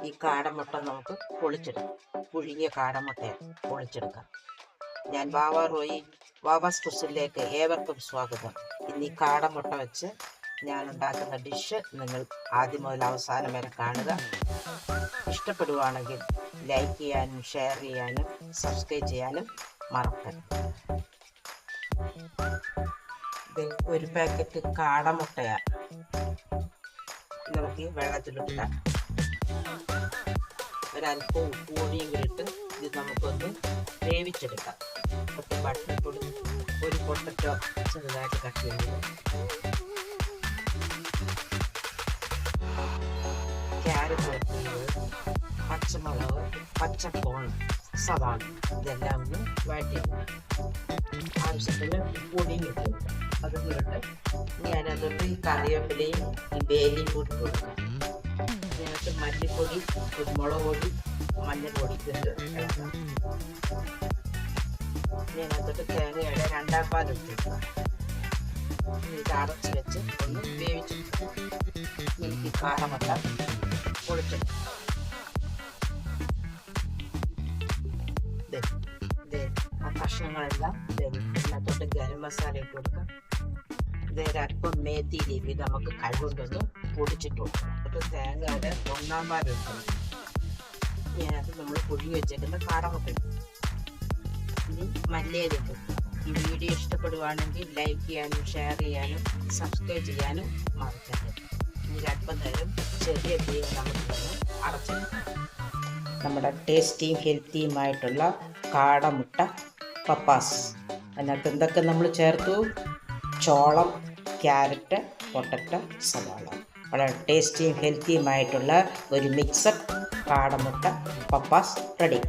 ഈ കാടമുട്ട നമുക്ക് പൊളിച്ചെടുക്കാം. പുഴുങ്ങിയ കാടമുട്ടയെ പൊളിച്ചെടുക്കാം. ഞാൻ വാവാസ് കുസിലേക്ക് ഏവർക്കും സ്വാഗതം. ഇന്ന് ഈ കാടമുട്ട വെച്ച് ഞാൻ ഉണ്ടാക്കുന്ന ഡിഷ് നിങ്ങൾ ആദ്യം മുതൽ അവസാനം വരെ കാണുക. ഇഷ്ടപ്പെടുവാണെങ്കിൽ ലൈക്ക് ചെയ്യാനും ഷെയർ ചെയ്യാനും സബ്സ്ക്രൈബ് ചെയ്യാനും മറക്കരുത്. ഒരു പാക്കറ്റ് കാടമുട്ടയാണ് നമുക്ക് ഈ വെള്ളത്തിലിട്ടാൽ ഒരല്പം ഉപ്പ് പൊടിയും ഇട്ട് ഇത് നമുക്കൊന്ന് വേവിച്ചെടുക്കാം. കുറച്ച് ബട്ടർപ്പൊടി, ഒരു പൊട്ടറ്റോ ചെറുതായിട്ട് കട്ട് ചെയ്യുന്നത്, ക്യാരറ്റ് വെക്കുന്നത്, പച്ചമുളക്, പച്ചക്കോൺ, സവാള ഇതെല്ലാം ഒന്ന് വഴറ്റി ആവശ്യത്തിന് പൊടിയും ഇട്ട് അത് ഇട്ട് ഞാനതൊട്ട് ഈ കറിവേപ്പിലയും ഈ വേലിയും കൂടി കൊടുക്കാം. അതിനകത്ത് മല്ലിപ്പൊടി, കുരുമുളക് പൊടി, മഞ്ഞൾപ്പൊടി ഇട്ട് ഇളക്കാം. ഇതിനകത്തോട്ട് തേങ്ങയുടെ 2 പാൽ ഇട്ടിരിക്കാം. ഇത് അടച്ച് വെച്ച് ഒന്ന് വേവിച്ചെടുക്കാം. എനിക്ക് കാടമുട്ട പൊളിച്ചെടുക്കാം. ആ കഷ്ണങ്ങളെല്ലാം ഇതിനകത്തോട്ട് ഗരം മസാല ഇട്ട് കൊടുക്കാം. ഇതൊരല്പം മേത്തി ലീവി നമുക്ക് കൈകൊണ്ടൊന്ന് പൊടിച്ചിട്ട് കൊടുക്കണം. എന്നിട്ട് തേങ്ങയുടെ 1 പാൽ എടുക്കണം. ഇതിനകത്ത് നമ്മൾ പുഴുങ്ങി വെച്ചേക്കുന്ന കാടമുട്ട ഇനി മല്ലിയിലിട്ട്. ഈ വീഡിയോ ഇഷ്ടപ്പെടുവാണെങ്കിൽ ലൈക്ക് ചെയ്യാനും ഷെയർ ചെയ്യാനും സബ്സ്ക്രൈബ് ചെയ്യാനും മറക്കരുത്. ഇനി അല്പം നേരം ചെറിയ തീയിൽ നമുക്ക് അടച്ചെടുക്കാം. നമ്മുടെ ടേസ്റ്റിയും ഹെൽത്തിയുമായിട്ടുള്ള കാടമുട്ട പപ്പാസ്. അതിനകത്ത് എന്തൊക്കെ നമ്മൾ ചേർത്തു? ചോളം, ക്യാരറ്റ്, പൊട്ടറ്റോ, സവാള. വളരെ ടേസ്റ്റിയും ഹെൽത്തിയുമായിട്ടുള്ള ഒരു മിക്സഡ് കാടമുട്ട പപ്പാസ് റെഡി.